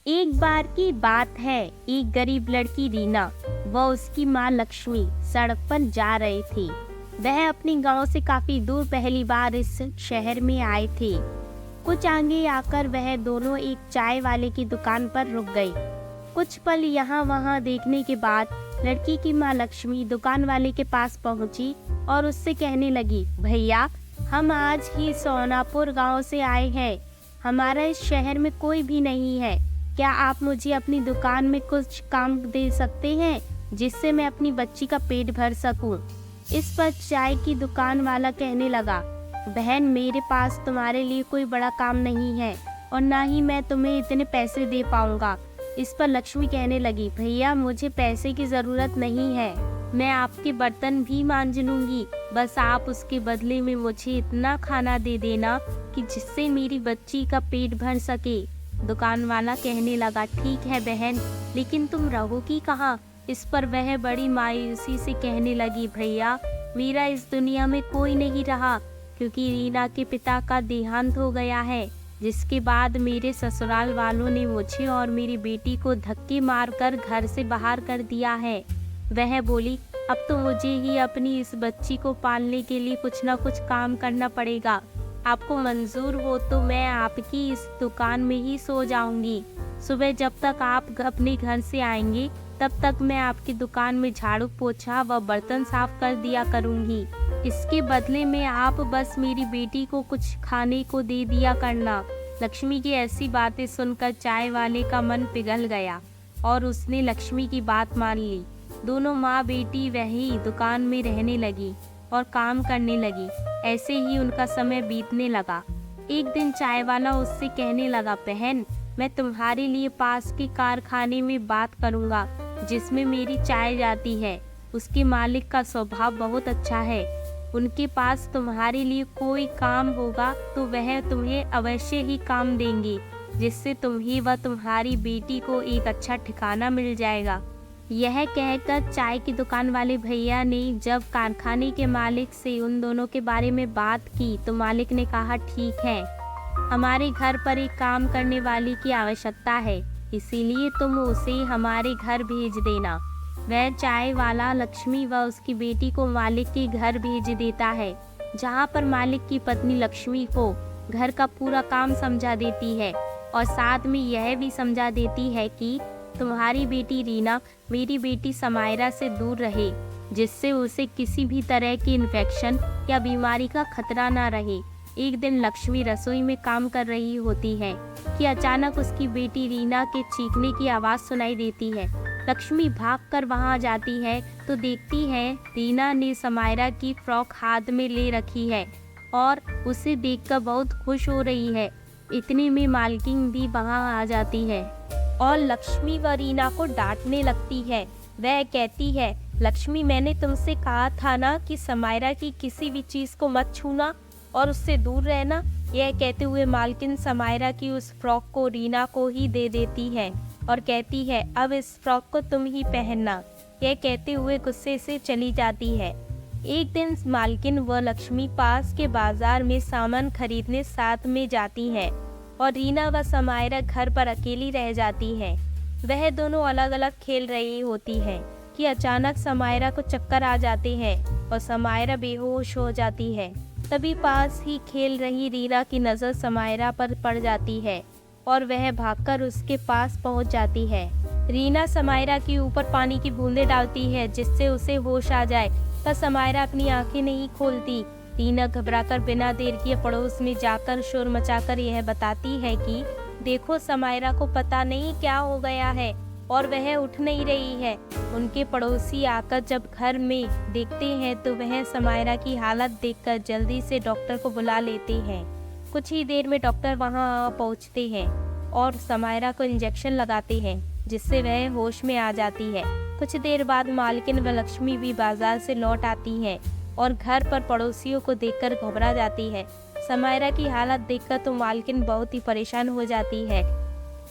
एक बार की बात है, एक गरीब लड़की रीना व उसकी माँ लक्ष्मी सड़क पर जा रहे थे। वह अपने गांव से काफी दूर पहली बार इस शहर में आए थे। कुछ आगे आकर वह दोनों एक चाय वाले की दुकान पर रुक गए। कुछ पल यहाँ वहाँ देखने के बाद लड़की की माँ लक्ष्मी दुकान वाले के पास पहुँची और उससे कहने लगी, भैया हम आज ही सोनापुर गांव से आए हैं। हमारा इस शहर में कोई भी नहीं है। क्या आप मुझे अपनी दुकान में कुछ काम दे सकते हैं जिससे मैं अपनी बच्ची का पेट भर सकूं? इस पर चाय की दुकान वाला कहने लगा, बहन मेरे पास तुम्हारे लिए कोई बड़ा काम नहीं है और ना ही मैं तुम्हें इतने पैसे दे पाऊंगा। इस पर लक्ष्मी कहने लगी, भैया मुझे पैसे की ज़रूरत नहीं है, मैं आपके बर्तन भी मांज लूंगी, बस आप उसके बदले में मुझे इतना खाना दे देना कि जिससे मेरी बच्ची का पेट भर सके। दुकान वाला कहने लगा, ठीक है बहन, लेकिन तुम रहोगी कहाँ? इस पर वह बड़ी मायूसी से कहने लगी, भैया मेरा इस दुनिया में कोई नहीं रहा, क्योंकि रीना के पिता का देहांत हो गया है, जिसके बाद मेरे ससुराल वालों ने मुझे और मेरी बेटी को धक्के मारकर घर से बाहर कर दिया है। वह बोली, अब तो मुझे ही अपनी इस बच्ची को पालने के लिए कुछ न कुछ काम करना पड़ेगा। आपको मंजूर हो तो मैं आपकी इस दुकान में ही सो जाऊंगी। सुबह जब तक आप अपने घर से आएंगे तब तक मैं आपकी दुकान में झाड़ू पोछा व बर्तन साफ कर दिया करूंगी। इसके बदले में आप बस मेरी बेटी को कुछ खाने को दे दिया करना। लक्ष्मी की ऐसी बातें सुनकर चाय वाले का मन पिघल गया और उसने लक्ष्मी की बात मान ली। दोनों माँ बेटी वही दुकान में रहने लगी और काम करने लगी। ऐसे ही उनका समय बीतने लगा। एक दिन चाय वाला उससे कहने लगा, बहन मैं तुम्हारे लिए पास के कारखाने में बात करूंगा जिसमें मेरी चाय जाती है। उसके मालिक का स्वभाव बहुत अच्छा है। उनके पास तुम्हारे लिए कोई काम होगा तो वह तुम्हें अवश्य ही काम देंगे, जिससे तुम्हें व तुम्हारी बेटी को एक अच्छा ठिकाना मिल जाएगा। यह कहकर चाय की दुकान वाले भैया ने जब कारखाने के मालिक से उन दोनों के बारे में बात की तो मालिक ने कहा, ठीक है, हमारे घर पर एक काम करने वाली की आवश्यकता है, इसीलिए तुम उसे हमारे घर भेज देना। वह चाय वाला लक्ष्मी व उसकी बेटी को मालिक के घर भेज देता है, जहाँ पर मालिक की पत्नी लक्ष्मी को घर का पूरा काम समझा देती है और साथ में यह भी समझा देती है कि तुम्हारी बेटी रीना मेरी बेटी समायरा से दूर रहे, जिससे उसे किसी भी तरह की इन्फेक्शन या बीमारी का खतरा ना रहे। एक दिन लक्ष्मी रसोई में काम कर रही होती है कि अचानक उसकी बेटी रीना के चीखने की आवाज़ सुनाई देती है। लक्ष्मी भागकर वहां जाती है तो देखती है रीना ने समायरा की फ्रॉक हाथ में ले रखी है और उसे देखकर बहुत खुश हो रही है। इतने में मालकिन भी वहां आ जाती है और लक्ष्मी व रीना को डांटने लगती है। वह कहती है, लक्ष्मी मैंने तुमसे कहा था ना कि समायरा की किसी भी चीज़ को मत छूना और उससे दूर रहना। यह कहते हुए मालकिन समायरा की उस फ्रॉक को रीना को ही दे देती है और कहती है, अब इस फ्रॉक को तुम ही पहनना। यह कहते हुए गुस्से से चली जाती है। एक दिन मालकिन व लक्ष्मी पास के बाजार में सामान खरीदने साथ में जाती हैं और रीना व समायरा घर पर अकेली रह जाती है। वह दोनों अलग अलग खेल रही होती है कि अचानक समायरा को चक्कर आ जाते हैं और समायरा बेहोश हो जाती है। तभी पास ही खेल रही रीना की नज़र समायरा पर पड़ जाती है और वह भागकर उसके पास पहुंच जाती है। रीना समायरा के ऊपर पानी की बूंदें डालती है जिससे उसे होश आ जाए, पर समायरा अपनी आंखें नहीं खोलती। रीना घबराकर बिना देर किए पड़ोस में जाकर शोर मचाकर यह बताती है कि देखो समायरा को पता नहीं क्या हो गया है और वह उठ नहीं रही है। उनके पड़ोसी आकर जब घर में देखते हैं तो वह समायरा की हालत देखकर जल्दी से डॉक्टर को बुला लेते हैं। कुछ ही देर में डॉक्टर वहां पहुंचते हैं और समायरा को इंजेक्शन लगाते हैं जिससे वह होश में आ जाती है। कुछ देर बाद मालकिन व लक्ष्मी भी बाजार से लौट आती हैं और घर पर पड़ोसियों को देखकर घबरा जाती है। समायरा की हालत देखकर तो मालकिन बहुत ही परेशान हो जाती है,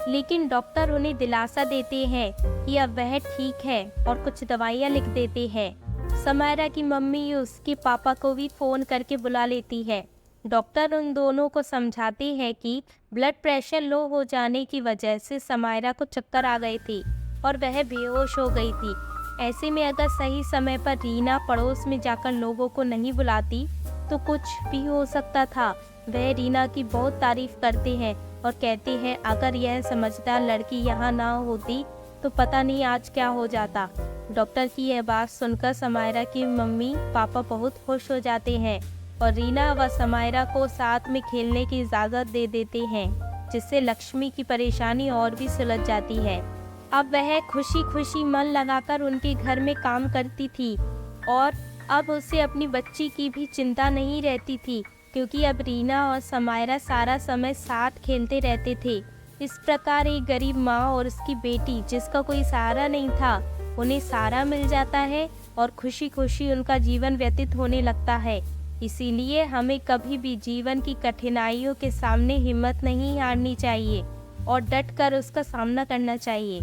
लेकिन डॉक्टर उन्हें दिलासा देते हैं कि अब वह ठीक है और कुछ दवाइयाँ लिख देते हैं। समायरा की मम्मी उसके पापा को भी फोन करके बुला लेती है डॉक्टर उन दोनों को समझाते हैं कि ब्लड प्रेशर लो हो जाने की वजह से समायरा को चक्कर आ गए थे और वह बेहोश हो गई थी। ऐसे में अगर सही समय पर रीना पड़ोस में जाकर लोगों को नहीं बुलाती तो कुछ भी हो सकता था। वह रीना की बहुत तारीफ करते हैं और कहते हैं अगर यह समझदार लड़की यहाँ ना होती तो पता नहीं आज क्या हो जाता। डॉक्टर की यह बात सुनकर समायरा की मम्मी पापा बहुत खुश हो जाते हैं और रीना व समायरा को साथ में खेलने की इजाज़त दे देते हैं, जिससे लक्ष्मी की परेशानी और भी सुलझ जाती है। अब वह खुशी खुशी मन लगाकर उनके घर में काम करती थी और अब उसे अपनी बच्ची की भी चिंता नहीं रहती थी, क्योंकि अब रीना और समायरा सारा समय साथ खेलते रहते थे। इस प्रकार एक गरीब माँ और उसकी बेटी जिसका कोई सहारा नहीं था, उन्हें सहारा मिल जाता है और खुशी खुशी उनका जीवन व्यतीत होने लगता है। इसीलिए हमें कभी भी जीवन की कठिनाइयों के सामने हिम्मत नहीं हारनी चाहिए और डट कर उसका सामना करना चाहिए।